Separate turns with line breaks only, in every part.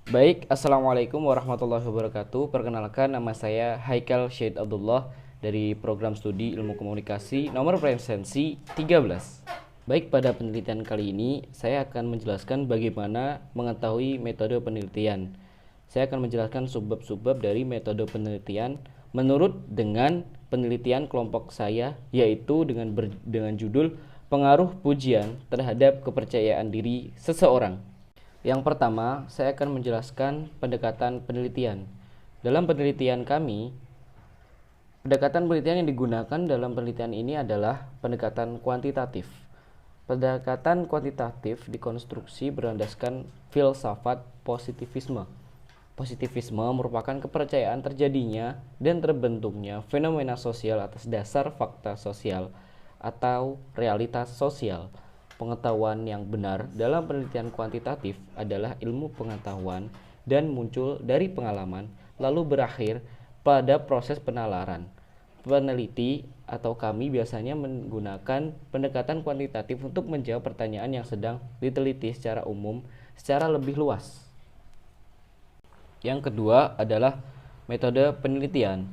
Baik, Assalamualaikum warahmatullahi wabarakatuh. Perkenalkan, nama saya Haikal Syed Abdullah dari program studi Ilmu Komunikasi nomor presensi 13. Baik, pada penelitian kali ini saya akan menjelaskan bagaimana mengetahui metode penelitian. Saya akan menjelaskan subbab-subbab dari metode penelitian menurut dengan penelitian kelompok saya, yaitu dengan judul pengaruh pujian terhadap kepercayaan diri seseorang. Yang pertama, saya akan menjelaskan pendekatan penelitian. Dalam penelitian kami, pendekatan penelitian yang digunakan dalam penelitian ini adalah pendekatan kuantitatif. Pendekatan kuantitatif dikonstruksi berlandaskan filsafat positivisme. Positivisme merupakan kepercayaan terjadinya dan terbentuknya fenomena sosial atas dasar fakta sosial atau realitas sosial. Pengetahuan yang benar dalam penelitian kuantitatif adalah ilmu pengetahuan dan muncul dari pengalaman lalu berakhir pada proses penalaran. Peneliti atau kami biasanya menggunakan pendekatan kuantitatif untuk menjawab pertanyaan yang sedang diteliti secara umum, secara lebih luas. Yang kedua adalah metode penelitian.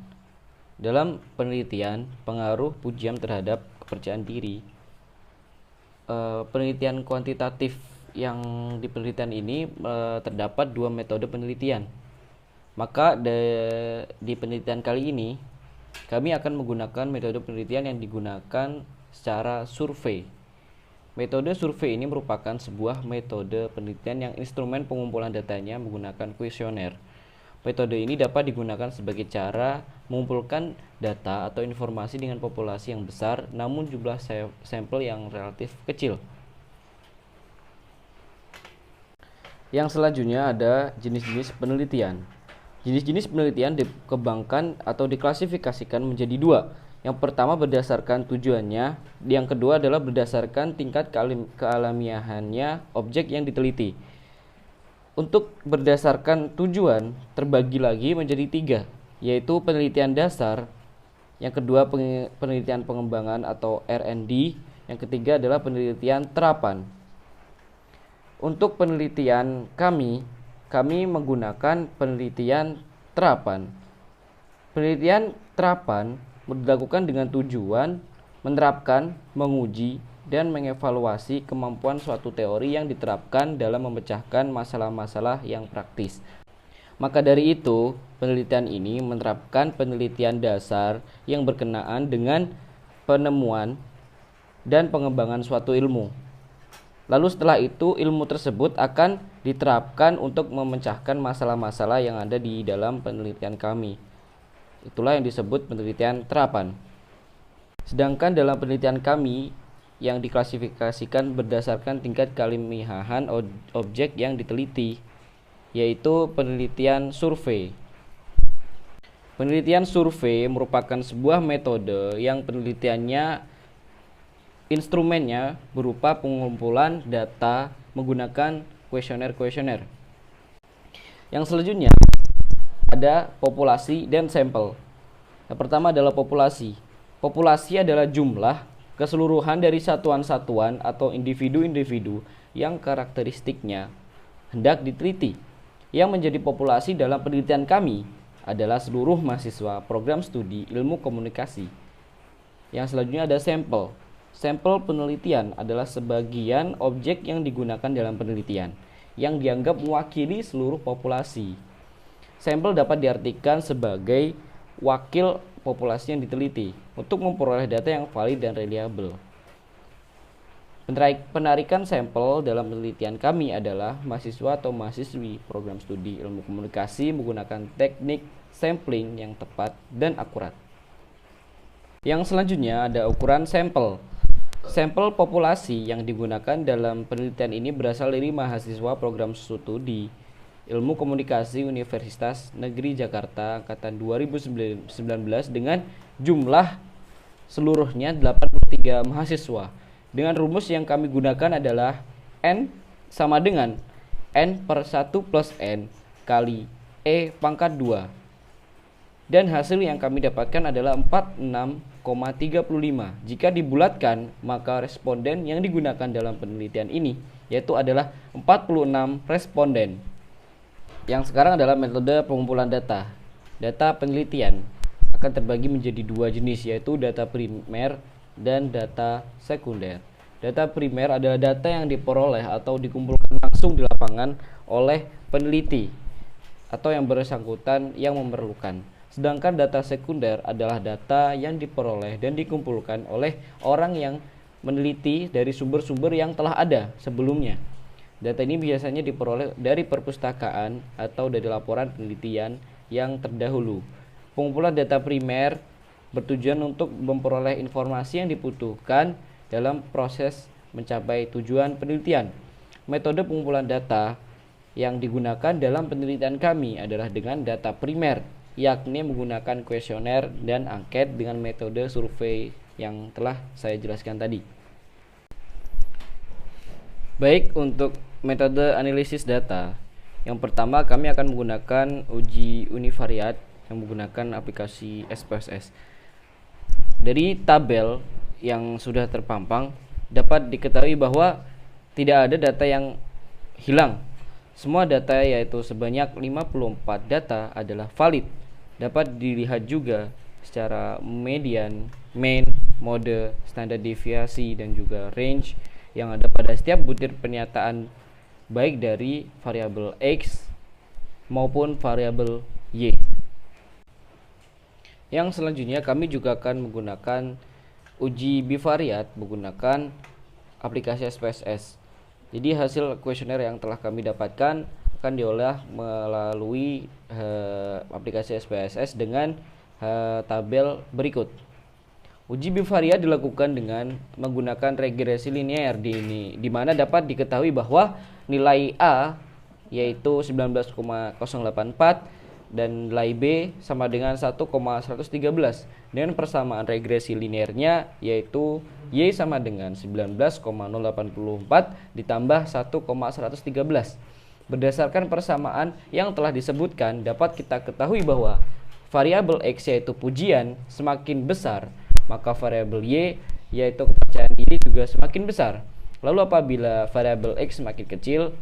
Dalam penelitian pengaruh pujian terhadap kepercayaan diri, penelitian kuantitatif yang di penelitian ini terdapat dua metode penelitian. Maka di penelitian kali ini kami akan menggunakan metode penelitian yang digunakan secara survei. Metode survei ini merupakan sebuah metode penelitian yang instrumen pengumpulan datanya menggunakan kuesioner. Metode ini dapat digunakan sebagai cara mengumpulkan data atau informasi dengan populasi yang besar namun jumlah sampel yang relatif kecil. Yang selanjutnya ada jenis-jenis penelitian. Jenis-jenis penelitian dikembangkan atau diklasifikasikan menjadi dua. Yang pertama berdasarkan tujuannya, yang kedua adalah berdasarkan tingkat kealamiahannya objek yang diteliti. Untuk berdasarkan tujuan terbagi lagi menjadi tiga, yaitu penelitian dasar, yang kedua penelitian pengembangan atau R&D, yang ketiga adalah penelitian terapan. Untuk penelitian kami menggunakan penelitian terapan. Penelitian terapan dilakukan dengan tujuan menerapkan, menguji, dan mengevaluasi kemampuan suatu teori yang diterapkan dalam memecahkan masalah-masalah yang praktis. Maka dari itu, penelitian ini menerapkan penelitian dasar yang berkenaan dengan penemuan dan pengembangan suatu ilmu. Lalu setelah itu ilmu tersebut akan diterapkan untuk memecahkan masalah-masalah yang ada di dalam penelitian kami. Itulah yang disebut penelitian terapan. Sedangkan dalam penelitian kami yang diklasifikasikan berdasarkan tingkat keilmiahan objek yang diteliti, yaitu penelitian survei. Penelitian survei merupakan sebuah metode yang penelitiannya instrumennya berupa pengumpulan data menggunakan kuesioner. Yang selanjutnya ada populasi dan sampel. Yang pertama adalah populasi. Populasi adalah jumlah keseluruhan dari satuan-satuan atau individu-individu yang karakteristiknya hendak diteliti. Yang menjadi populasi dalam penelitian kami adalah seluruh mahasiswa program studi ilmu komunikasi. Yang selanjutnya ada sampel. Sampel penelitian adalah sebagian objek yang digunakan dalam penelitian yang dianggap mewakili seluruh populasi. Sampel dapat diartikan sebagai wakil populasi yang diteliti untuk memperoleh data yang valid dan reliable. Penarikan sampel dalam penelitian kami adalah mahasiswa atau mahasiswi program studi ilmu komunikasi menggunakan teknik sampling yang tepat dan akurat. Yang selanjutnya ada ukuran sampel. Sampel populasi yang digunakan dalam penelitian ini berasal dari mahasiswa program studi Ilmu Komunikasi Universitas Negeri Jakarta angkatan 2019 dengan jumlah seluruhnya 83 mahasiswa. Dengan rumus yang kami gunakan adalah N sama dengan N per 1 plus N kali E pangkat 2. Dan hasil yang kami dapatkan adalah 46,35. Jika dibulatkan, maka responden yang digunakan dalam penelitian ini yaitu adalah 46 responden. Yang sekarang adalah metode pengumpulan data. Data penelitian akan terbagi menjadi dua jenis, yaitu data primer dan data sekunder. Data primer adalah data yang diperoleh atau dikumpulkan langsung di lapangan oleh peneliti atau yang bersangkutan yang memerlukan. Sedangkan data sekunder adalah data yang diperoleh dan dikumpulkan oleh orang yang meneliti dari sumber-sumber yang telah ada sebelumnya. Data ini biasanya diperoleh dari perpustakaan atau dari laporan penelitian yang terdahulu. Pengumpulan data primer bertujuan untuk memperoleh informasi yang dibutuhkan dalam proses mencapai tujuan penelitian. Metode pengumpulan data yang digunakan dalam penelitian kami adalah dengan data primer, yakni menggunakan kuesioner dan angket dengan metode survei yang telah saya jelaskan tadi. Baik, untuk metode analisis data, yang pertama kami akan menggunakan uji univariat yang menggunakan aplikasi SPSS. Dari tabel yang sudah terpampang dapat diketahui bahwa tidak ada data yang hilang. Semua data, yaitu sebanyak 54 data, adalah valid. Dapat dilihat juga secara median, mean, mode, standar deviasi, dan juga range yang ada pada setiap butir pernyataan, baik dari variabel X maupun variabel Y. Yang selanjutnya kami juga akan menggunakan uji bivariat menggunakan aplikasi SPSS. Jadi hasil kuesioner yang telah kami dapatkan akan diolah melalui aplikasi SPSS dengan tabel berikut. Uji bivariat dilakukan dengan menggunakan regresi linear di mana dapat diketahui bahwa nilai A yaitu 19,084 dan nilai B sama dengan 1,113 dengan persamaan regresi linearnya yaitu Y sama dengan 19,084 ditambah 1,113. Berdasarkan persamaan yang telah disebutkan, dapat kita ketahui bahwa variabel X yaitu pujian semakin besar, maka variabel Y yaitu kepercayaan diri juga semakin besar. Lalu apabila variabel X semakin kecil,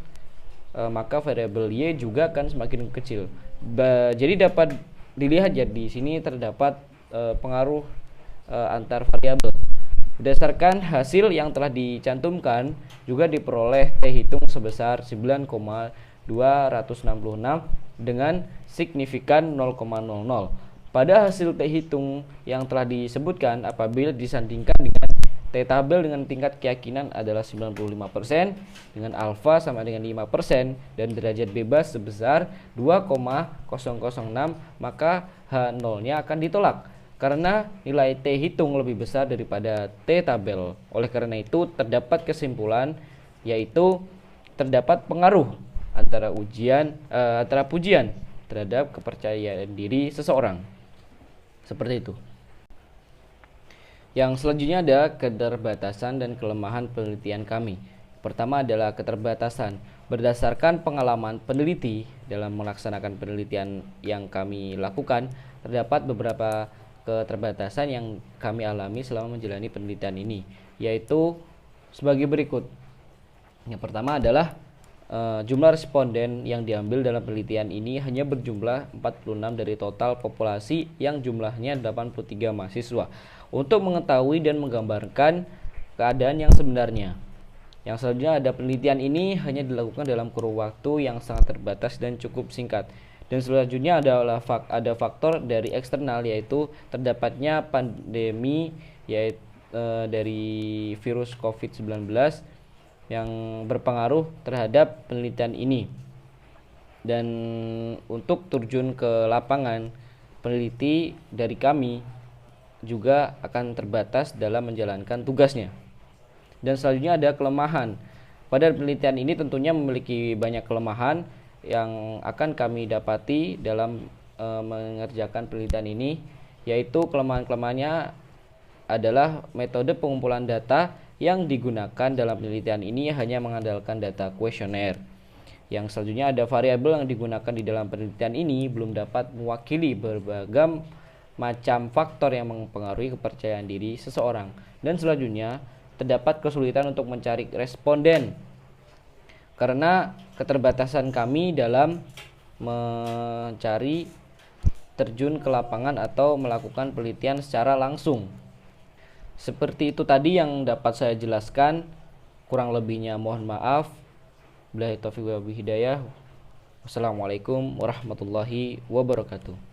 maka variabel Y juga akan semakin kecil. Jadi dapat dilihat ya di sini terdapat pengaruh antar variabel. Berdasarkan hasil yang telah dicantumkan, juga diperoleh T hitung sebesar 9,266 dengan signifikan 0,00. Pada hasil T hitung yang telah disebutkan, apabila disandingkan dengan T tabel dengan tingkat keyakinan adalah 95%, dengan alfa sama dengan 5% dan derajat bebas sebesar 2,006, maka H0-nya akan ditolak karena nilai T hitung lebih besar daripada T tabel. Oleh karena itu terdapat kesimpulan, yaitu terdapat pengaruh antara pujian terhadap kepercayaan diri seseorang. Seperti itu. Yang selanjutnya ada keterbatasan dan kelemahan penelitian kami. Pertama adalah keterbatasan. Berdasarkan pengalaman peneliti dalam melaksanakan penelitian yang kami lakukan, terdapat beberapa keterbatasan yang kami alami selama menjalani penelitian ini, yaitu sebagai berikut. Yang pertama adalah jumlah responden yang diambil dalam penelitian ini hanya berjumlah 46 dari total populasi yang jumlahnya 83 mahasiswa. Untuk mengetahui dan menggambarkan keadaan yang sebenarnya. Yang selanjutnya ada penelitian ini hanya dilakukan dalam kurun waktu yang sangat terbatas dan cukup singkat. Dan selanjutnya ada faktor dari eksternal, yaitu terdapatnya pandemi yaitu dari virus COVID-19 yang berpengaruh terhadap penelitian ini. Dan untuk terjun ke lapangan, peneliti dari kami juga akan terbatas dalam menjalankan tugasnya. Dan selanjutnya ada kelemahan. Pada penelitian ini tentunya memiliki banyak kelemahan yang akan kami dapati dalam mengerjakan penelitian ini, yaitu kelemahan-kelemahannya adalah metode pengumpulan data yang digunakan dalam penelitian ini hanya mengandalkan data kuesioner. Yang selanjutnya ada variabel yang digunakan di dalam penelitian ini belum dapat mewakili berbagai macam faktor yang mempengaruhi kepercayaan diri seseorang. Dan selanjutnya terdapat kesulitan untuk mencari responden karena keterbatasan kami dalam mencari terjun ke lapangan atau melakukan penelitian secara langsung. Seperti itu tadi yang dapat saya jelaskan. Kurang lebihnya mohon maaf. Billahi taufiq wal hidayah. Wassalamualaikum warahmatullahi wabarakatuh.